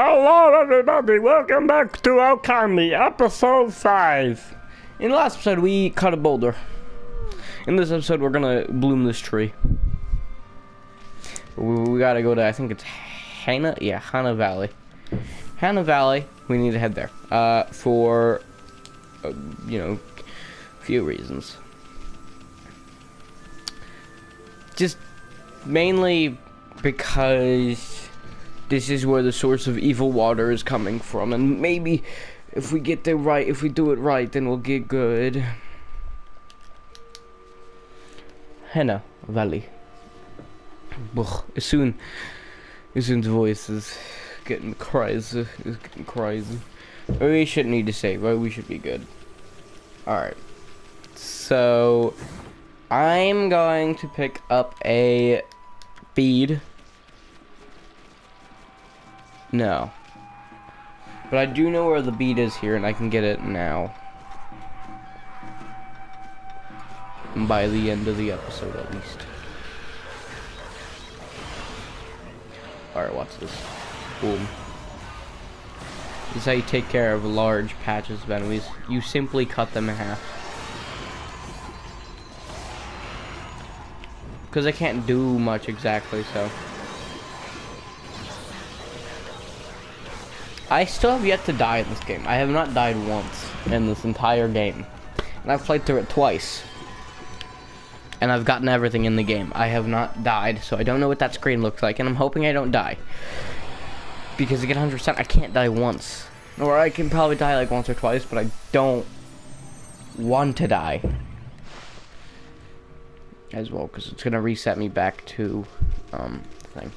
Hello everybody, welcome back to Okami, episode 5. In the last episode we cut a boulder. In this episode we're gonna bloom this tree. We gotta go to, I think it's Hana Valley. Hana Valley, we need to head there. For, you know, a few reasons. Just mainly because this is where the source of evil water is coming from, and maybe if we get there right, if we do it right, then we'll get good. Hana Valley. Soon's voice is getting crazy. We shouldn't need to say, right? We should be good. Alright. So I'm going to pick up a bead. No. But I do know where the bead is here, and I can get it now. By the end of the episode, at least. Alright, watch this. Boom. This is how you take care of large patches of enemies. You simply cut them in half. Because I can't do much exactly, so. I still have yet to die in this game. I have not died once in this entire game. And I've played through it twice. And I've gotten everything in the game. I have not died, so I don't know what that screen looks like, and I'm hoping I don't die. Because to get 100%, I can't die once. Or I can probably die like once or twice, but I don't want to die. As well, because it's going to reset me back to, the thing.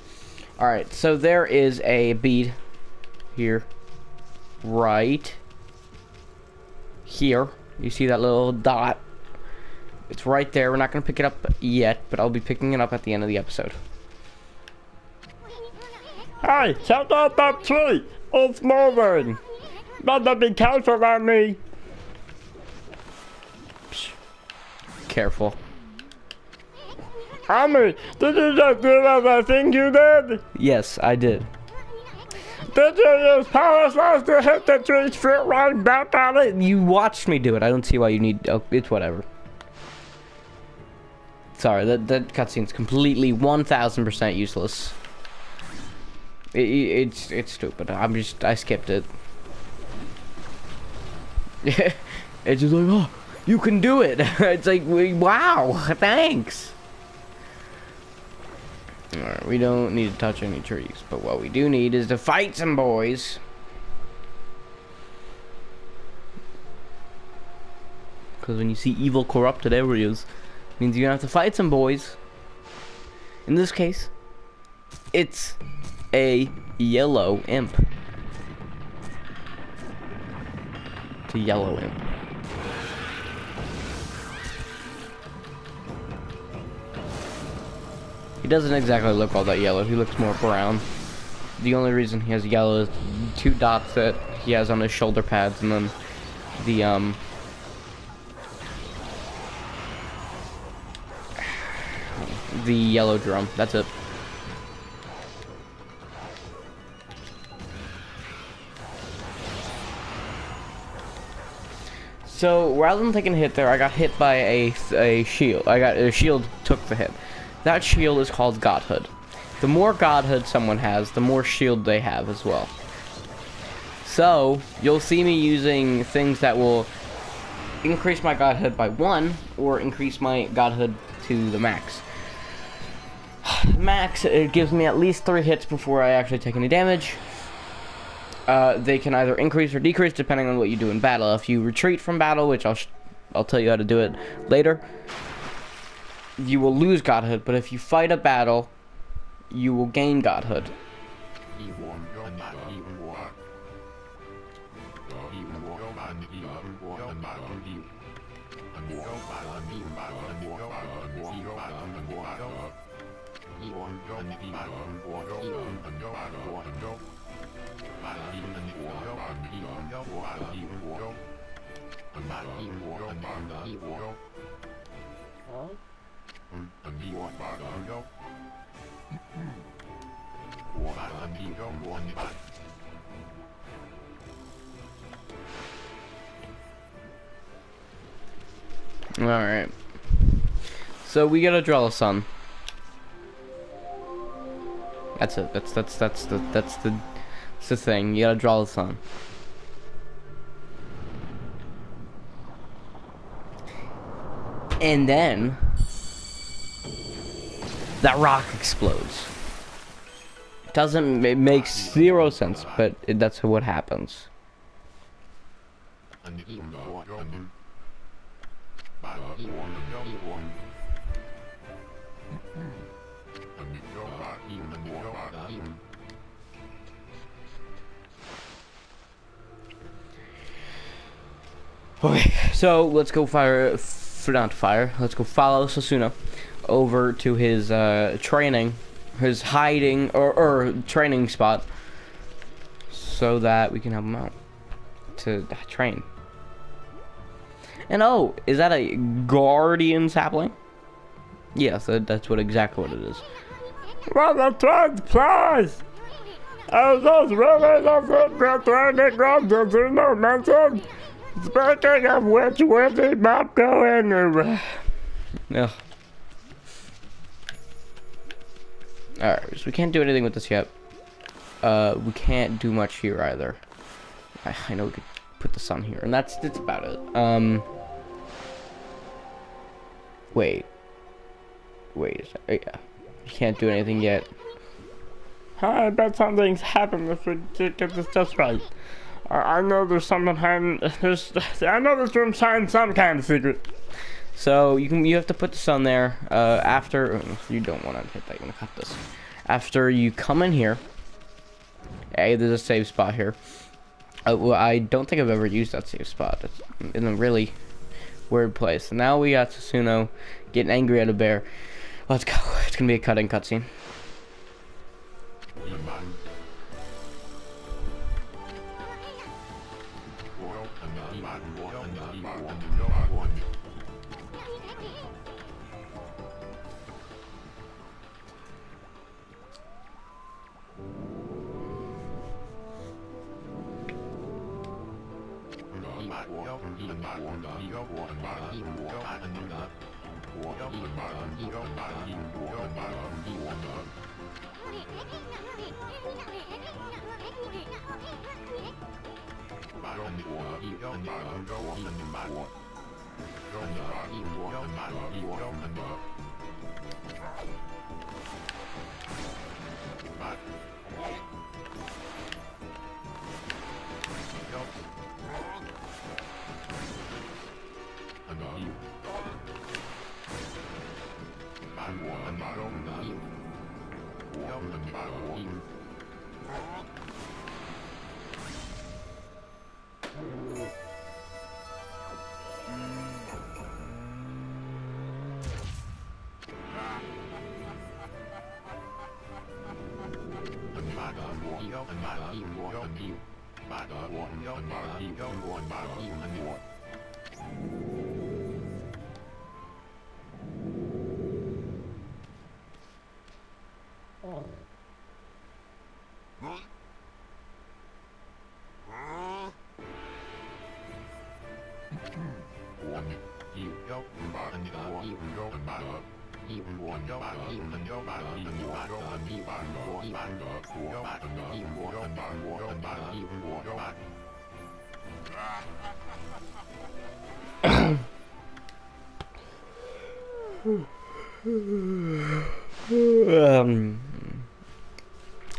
Alright, so there is a bead here. Right here. You see that little dot? It's right there. We're not going to pick it up yet, but I'll be picking it up at the end of the episode. Hey, check out that tree! It's moving! Better be careful on me! Psh. Careful. Ami, did you just do what I think you did? Yes, I did. Did you use power slash to hit the tree's fruit right back at it? You watched me do it. I don't see why you need... Oh, it's whatever. Sorry, that cutscene's completely 1000% useless. It's stupid. I skipped it. It's just like, oh, you can do it. It's like, wow, thanks. Alright, we don't need to touch any trees, but what we do need is to fight some boys. Because when you see evil corrupted areas, means you're gonna have to fight some boys. In this case, it's a yellow imp. It's a yellow imp. He doesn't exactly look all that yellow. He looks more brown. The only reason he has yellow is 2 dots that he has on his shoulder pads, and then the yellow drum. That's it. So rather than taking a hit there, I got hit by a shield. A shield took the hit. That shield is called Godhood. The more Godhood someone has, the more shield they have as well. So you'll see me using things that will increase my Godhood by 1 or increase my Godhood to the max. Max, it gives me at least 3 hits before I actually take any damage. They can either increase or decrease depending on what you do in battle. If you retreat from battle, which I'll tell you how to do it later, you will lose Godhood, but if you fight a battle, you will gain Godhood. Alright. So we gotta draw the sun. That's it. That's the thing. You gotta draw the sun. And then that rock explodes. It makes zero sense, but that's what happens. Okay, so let's go let's go follow Susuno over to his training, his hiding or training spot, so that we can help him out to train. And oh, is that a guardian sapling? Yes, that's exactly what it is. Well, the third prize! I was really the training ground, Susuno mentioned. Speaking of which, where did Mom go in? Ugh. Alright, so we can't do anything with this yet. We can't do much here either. I know we could put the sun here, and that's about it. Wait. Yeah. We can't do anything yet. I bet something's happened if we get this just right. I know there's something hiding. I know this room's hiding some kind of secret. So you have to put the sun there. After you don't want to hit that, you want to cut this. After you come in here, hey, there's a save spot here. Well, I don't think I've ever used that save spot. It's in a really weird place. Now we got Susuno getting angry at a bear. Let's go. It's gonna be a cutting cutscene.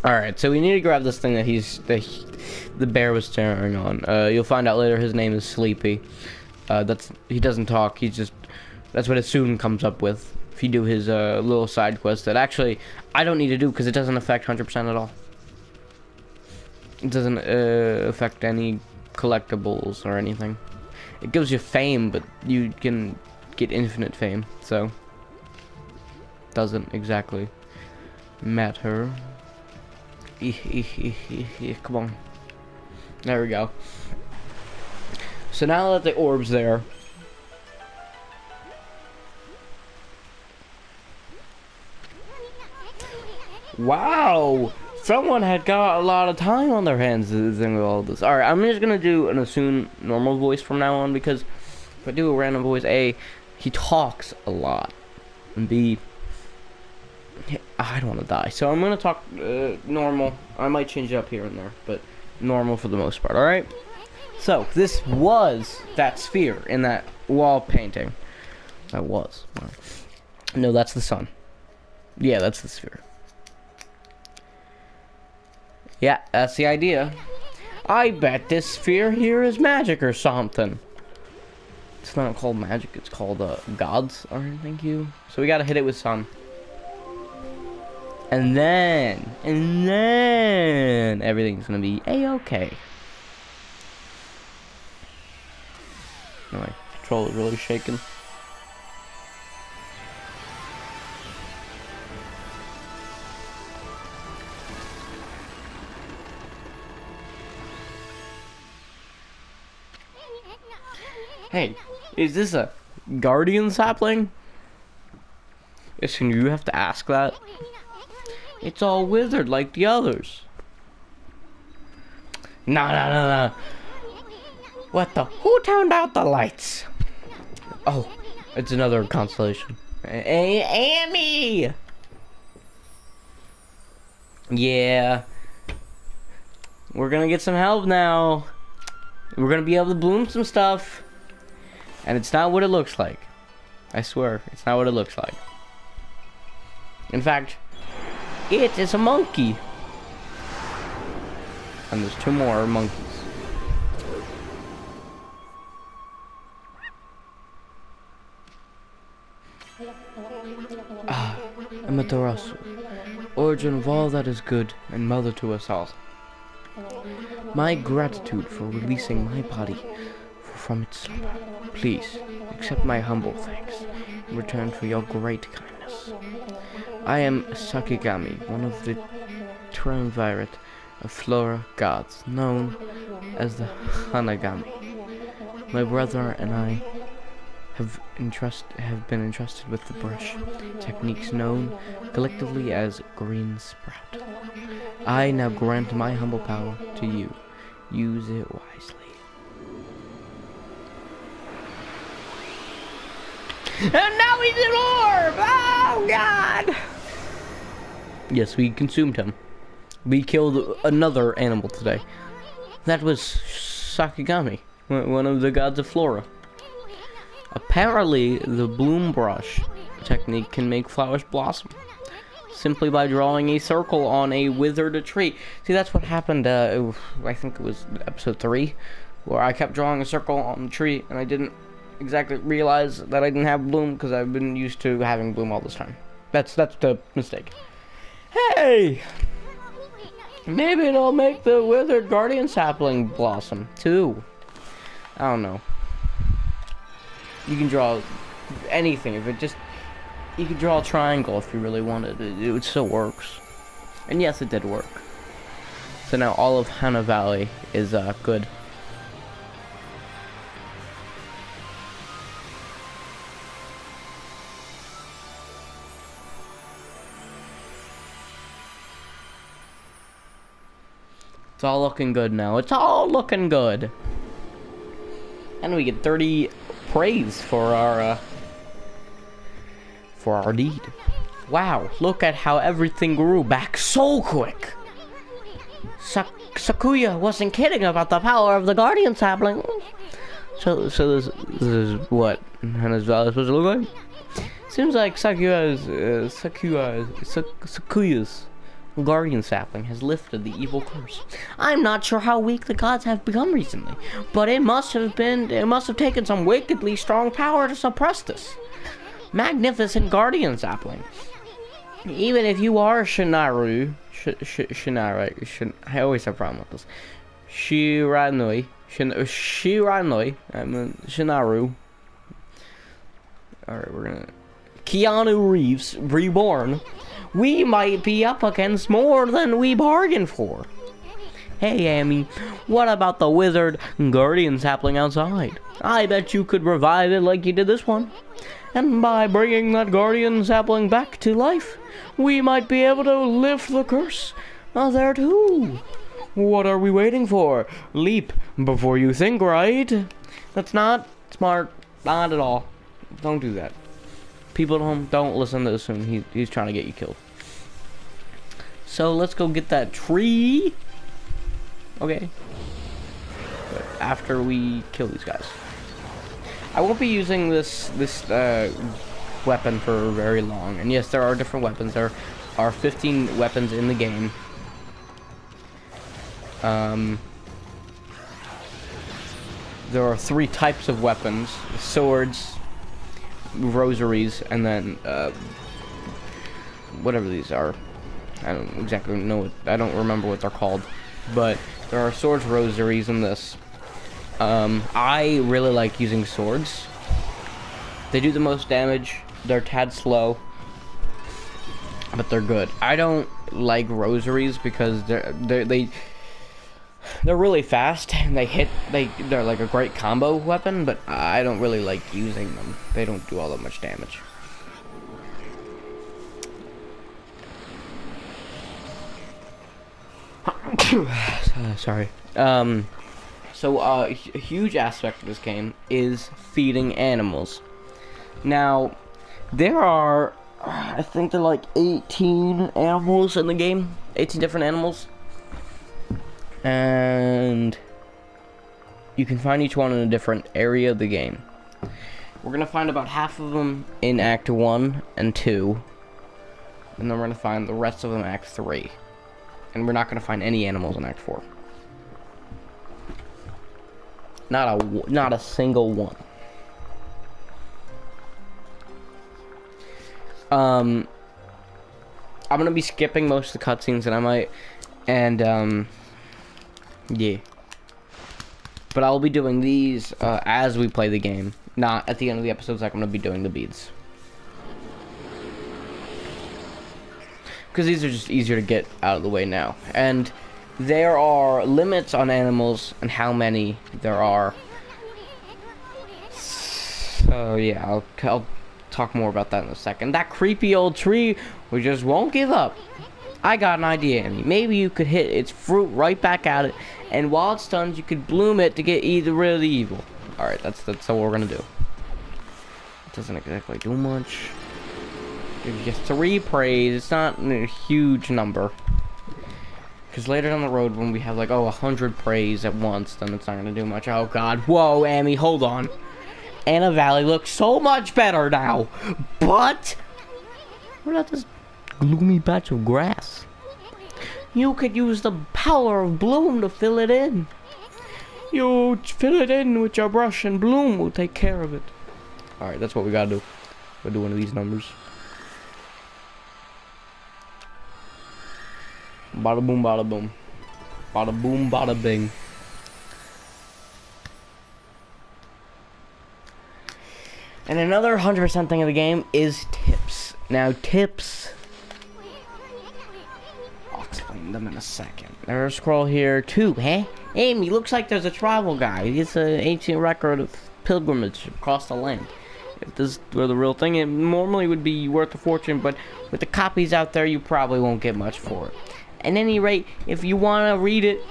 Alright, so we need to grab this thing that the bear was staring on. You'll find out later his name is Sleepy. He doesn't talk, that's what it soon comes up with. If you do his little side quest that actually I don't need to do because it doesn't affect 100% at all. It doesn't affect any collectibles or anything. It gives you fame, but you can get infinite fame, so doesn't exactly matter. Come on. There we go. So now that the orb's there, wow, someone had got a lot of time on their hands with all this. Alright, I'm just gonna do an assume normal voice from now on, because if I do a random voice, he talks a lot. And B, I don't want to die. So I'm going to talk normal. I might change it up here and there, but normal for the most part, alright? So, this was that sphere in that wall painting. That was. No, that's the sun. Yeah, that's the sphere. Yeah, that's the idea. I bet this sphere here is magic or something. It's not called magic, it's called gods, alright, thank you. So we gotta hit it with sun. And then everything's gonna be a-okay. My controller is really shaking. Hey, is this a guardian sapling? Listen, you have to ask that. It's all withered like the others. No. What the? Who turned out the lights? Oh, it's another constellation. Amy! Yeah. We're gonna get some help now. We're gonna be able to bloom some stuff. And it's not what it looks like. I swear, it's not what it looks like. In fact, it is a monkey. And there's 2 more monkeys. Amaterasu, origin of all that is good and mother to us all. My gratitude for releasing my body from its slumber. Please accept my humble thanks in return for your great kindness. I am Sakigami, one of the triumvirate of flora gods, known as the Hanagami. My brother and I have been entrusted with the brush techniques known collectively as Green Sprout. I now grant my humble power to you. Use it wisely. And now he's an orb! Oh, God! Yes, we consumed him. We killed another animal today. That was Sakigami, one of the gods of flora. Apparently, the bloom brush technique can make flowers blossom simply by drawing a circle on a withered tree. See, that's what happened, I think it was episode 3, where I kept drawing a circle on the tree, and I didn't exactly realize that I didn't have bloom, because I've been used to having bloom all this time. That's the mistake. Hey! Maybe it'll make the withered guardian sapling blossom, too. I don't know. You can draw anything, if it just... You could draw a triangle if you really wanted. It still works. And yes, it did work. So now all of Hana Valley is good. It's all looking good now. It's all looking good. And we get 30 praise for our deed. Wow, look at how everything grew back so quick. Sakuya wasn't kidding about the power of the guardian sapling. So this is what Hana's Valley is supposed to look like? Seems like Sakuya's guardian sapling has lifted the evil curse. I'm not sure how weak the gods have become recently, but it must have taken some wickedly strong power to suppress this magnificent guardian sapling. Even if you are Shinaru, I always have a problem with this. Shinaru, Shinaru. Alright, we're gonna... Keanu Reeves, reborn. We might be up against more than we bargained for. Hey, Amy, what about the withered guardian sapling outside? I bet you could revive it like you did this one. And by bringing that guardian sapling back to life, we might be able to lift the curse there too. What are we waiting for? Leap before you think, right? That's not smart. Not at all. Don't do that. People at home, don't listen to this one. He's trying to get you killed. So let's go get that tree. Okay. But after we kill these guys. I won't be using this weapon for very long. And yes, there are different weapons. There are 15 weapons in the game. There are 3 types of weapons: swords, rosaries, and then whatever these are. I don't exactly know. I don't remember what they're called, but there are swords, rosaries, and this. I really like using swords. They do the most damage. They're tad slow, but they're good. I don't like rosaries because they're really fast and they're like a great combo weapon, but I don't really like using them. They don't do all that much damage. Sorry. So a huge aspect of this game is feeding animals. Now, there are, I think there are like 18 animals in the game. 18 different animals. And you can find each one in a different area of the game. We're going to find about half of them in Act 1 and 2. And then we're going to find the rest of them in Act 3. And we're not going to find any animals in Act 4. Not a single one. I'm going to be skipping most of the cutscenes, yeah. But I'll be doing these as we play the game, not at the end of the episodes like I'm going to be doing the beads. Because these are just easier to get out of the way now. And there are limits on animals and how many there are. So yeah, I'll talk more about that in a second. That creepy old tree, we just won't give up. I got an idea, Amy. Maybe you could hit its fruit right back at it, and while it stuns, you could bloom it to get rid of the evil. Alright, that's what we're gonna do. It doesn't exactly do much. Gives you 3 praise. It's not a huge number. Because later down the road, when we have like, 100 praise at once, then it's not gonna do much. Oh god. Whoa, Amy, hold on. Anna Valley looks so much better now. But what about this gloomy patch of grass? You could use the power of bloom to fill it in. You fill it in with your brush and bloom will take care of it. Alright, that's what we gotta do. We'll do one of these numbers. Bada boom, bada boom. Bada boom, bada bing. And another 100% thing of the game is tips. Now, tips, I'll explain them in a second. There's a scroll here too, huh? Amy, looks like there's a travel guide. It's an ancient record of pilgrimage across the land. If this were the real thing, it normally would be worth a fortune, but with the copies out there, you probably won't get much for it. At any rate, if you want to read it,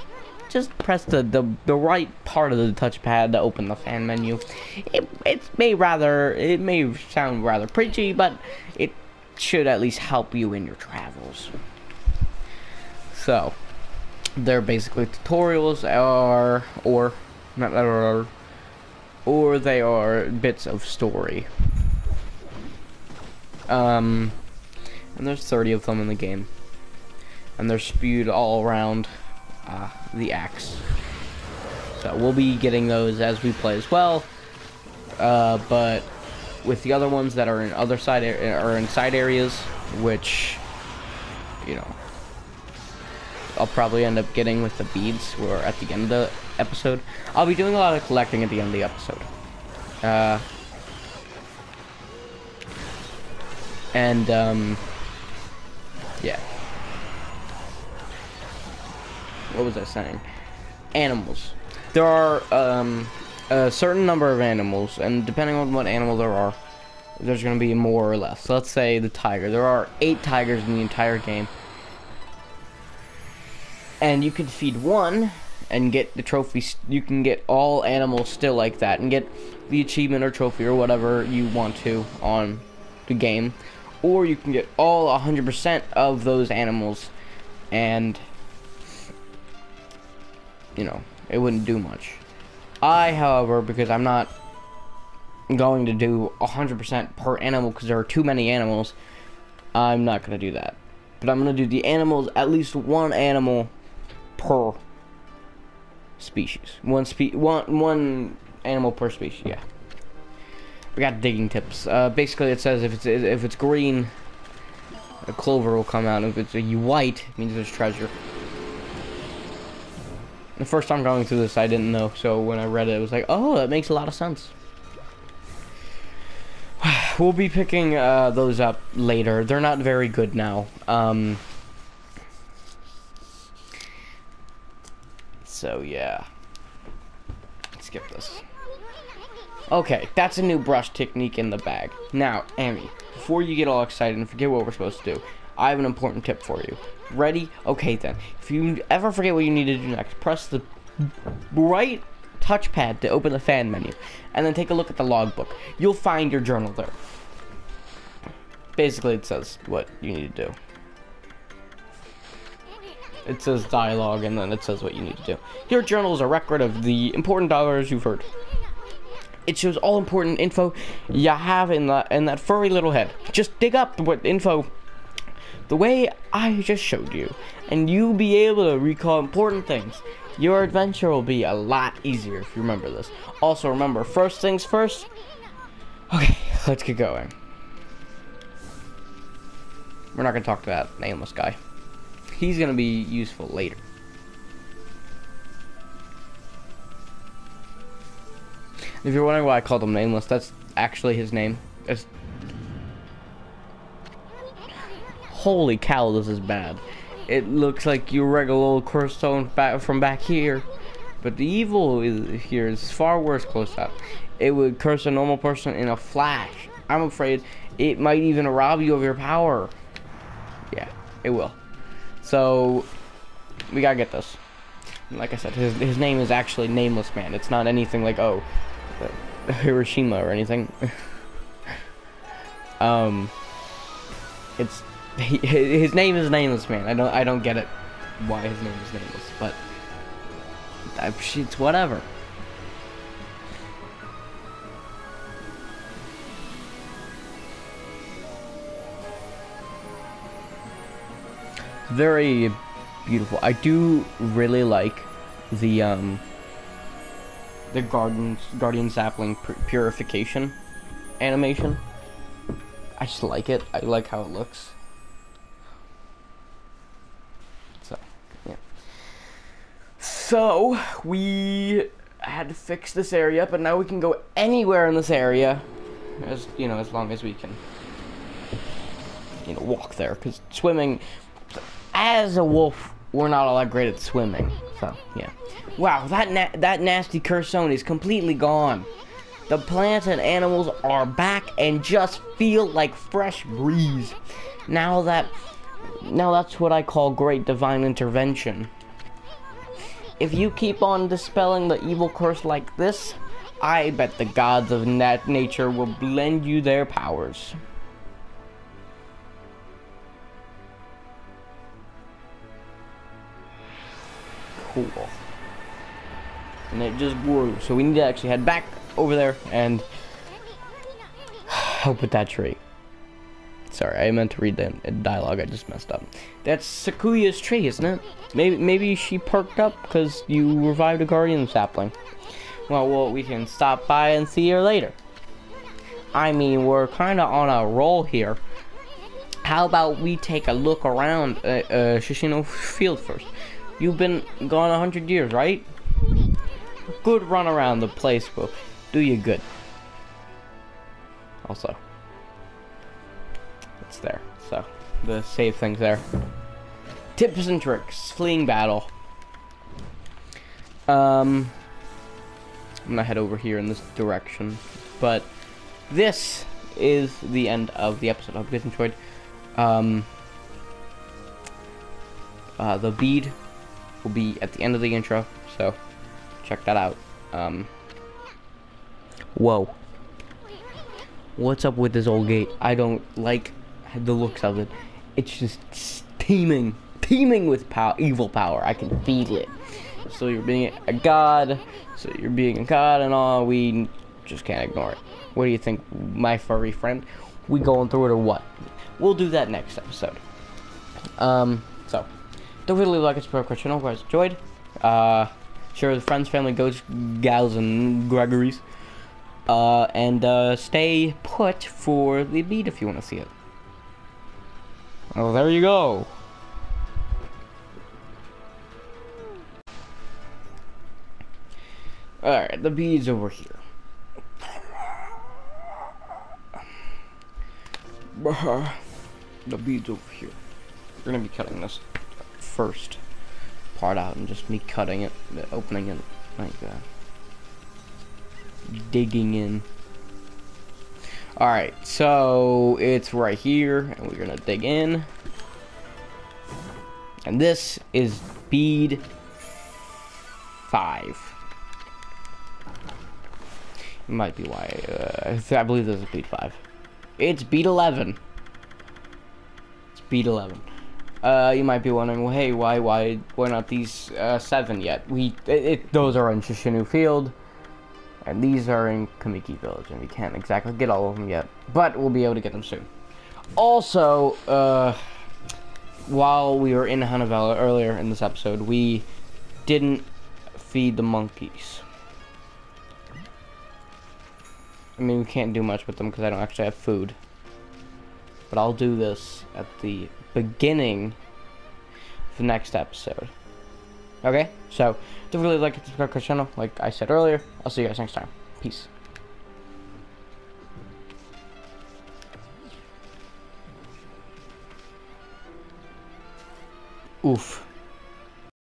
just press the right part of the touchpad to open the fan menu. It may sound rather preachy, but it should at least help you in your travels. So, they're basically tutorials or they are bits of story. And there's 30 of them in the game. And they're spewed all around the acts. So we'll be getting those as we play as well. But with the other ones that are in other side areas, which, you know, I'll probably end up getting with the beads or at the end of the episode. I'll be doing a lot of collecting at the end of the episode. Yeah. What was I saying? Animals. There are a certain number of animals, and depending on what animal there are, there's going to be more or less. So let's say the tiger. There are 8 tigers in the entire game. And you can feed one, and get the trophy. You can get all animals still like that and get the achievement or trophy or whatever you want to on the game, or you can get all 100% of those animals, and you know, it wouldn't do much. I, however, because I'm not going to do 100% per animal because there are too many animals, I'm not going to do that. But I'm going to do the animals, at least one animal per species. One animal per species, yeah. We got digging tips. Basically, it says if it's green, a clover will come out. If it's a white, it means there's treasure. The first time going through this, I didn't know, so when I read it, it was like, oh, that makes a lot of sense. We'll be picking those up later. They're not very good now. So, yeah. Skip this. Okay, that's a new brush technique in the bag. Now, Amy, before you get all excited and forget what we're supposed to do, I have an important tip for you. Ready? Okay then. If you ever forget what you need to do next, press the right touchpad to open the fan menu, and then take a look at the logbook. You'll find your journal there. Basically, it says what you need to do. It says dialogue, and then it says what you need to do. Your journal is a record of the important dialogues you've heard. It shows all important info you have in that furry little head. Just dig up what info the way I just showed you, and you'll be able to recall important things. Your adventure will be a lot easier if you remember this. Also remember, first things first. Okay, let's get going. We're not gonna talk to that nameless guy. He's gonna be useful later. If you're wondering why I called him nameless, that's actually his name. Holy cow, this is bad. It looks like your regular old cursed stone from back here, but the evil here is far worse close up. It would curse a normal person in a flash. I'm afraid it might even rob you of your power. Yeah, it will. So we gotta get this. Like I said, his name is actually Nameless Man. It's not anything like, oh, Hiroshima or anything. His name is Nameless Man. I don't get it why his name is Nameless, but it's whatever. Very beautiful. I do really like the guardian sapling purification animation. I just like it. I like how it looks. So, yeah. So, we had to fix this area, but now we can go anywhere in this area, as you know, as long as we can, you know, walk there. Because swimming, as a wolf, we're not all that great at swimming. So, yeah. Wow, that nasty cursed zone is completely gone. The plants and animals are back and just feel like fresh breeze. Now that's what I call great divine intervention. If you keep on dispelling the evil curse like this, I bet the gods of nature will lend you their powers. Cool. And it just grew, so we need to actually head back over there and help with that tree. Sorry, I meant to read the dialogue. I just messed up. That's Sakuya's tree, isn't it? Maybe she perked up because you revived a guardian sapling. Well, we can stop by and see her later. I mean, we're kind of on a roll here. How about we take a look around Shishino Field first? You've been gone 100 years, right? A good run around the place will do you good. Also, it's there. So, the save thing's there. Tips and tricks. Fleeing battle. I'm gonna head over here in this direction. But this is the end of the episode. I hope you guys enjoyed. The bead will be at the end of the intro, so check that out. Whoa. What's up with this old gate? I don't like the looks of it. It's just teeming with evil power. I can feel it. So you're being a god. So you're being a god and all. We just can't ignore it. What do you think, my furry friend? We going through it or what? We'll do that next episode. So don't forget to leave a like and subscribe to our channel if you guys enjoyed. Share with friends, family, goats, gals, and Gregories. And stay put for the beat if you want to see it. Oh, there you go. Alright, the bead's over here. The bead's over here. We're gonna be cutting this first part out and just me cutting it, opening it like that. Digging in. Alright, so it's right here, and we're gonna dig in. And this is bead 5. It might be why, I believe this is bead 5. It's bead 11. It's bead 11. You might be wondering, well, hey, why not these 7 yet? Those are in Shishinu Field. And these are in Kamiki Village, and we can't exactly get all of them yet, but we'll be able to get them soon. Also, while we were in Hanavella earlier in this episode, we didn't feed the monkeys. I mean, we can't do much with them because I don't actually have food. But I'll do this at the beginning of the next episode. Okay, so don't really like and subscribe to our channel, like I said earlier. I'll see you guys next time. Peace. Oof.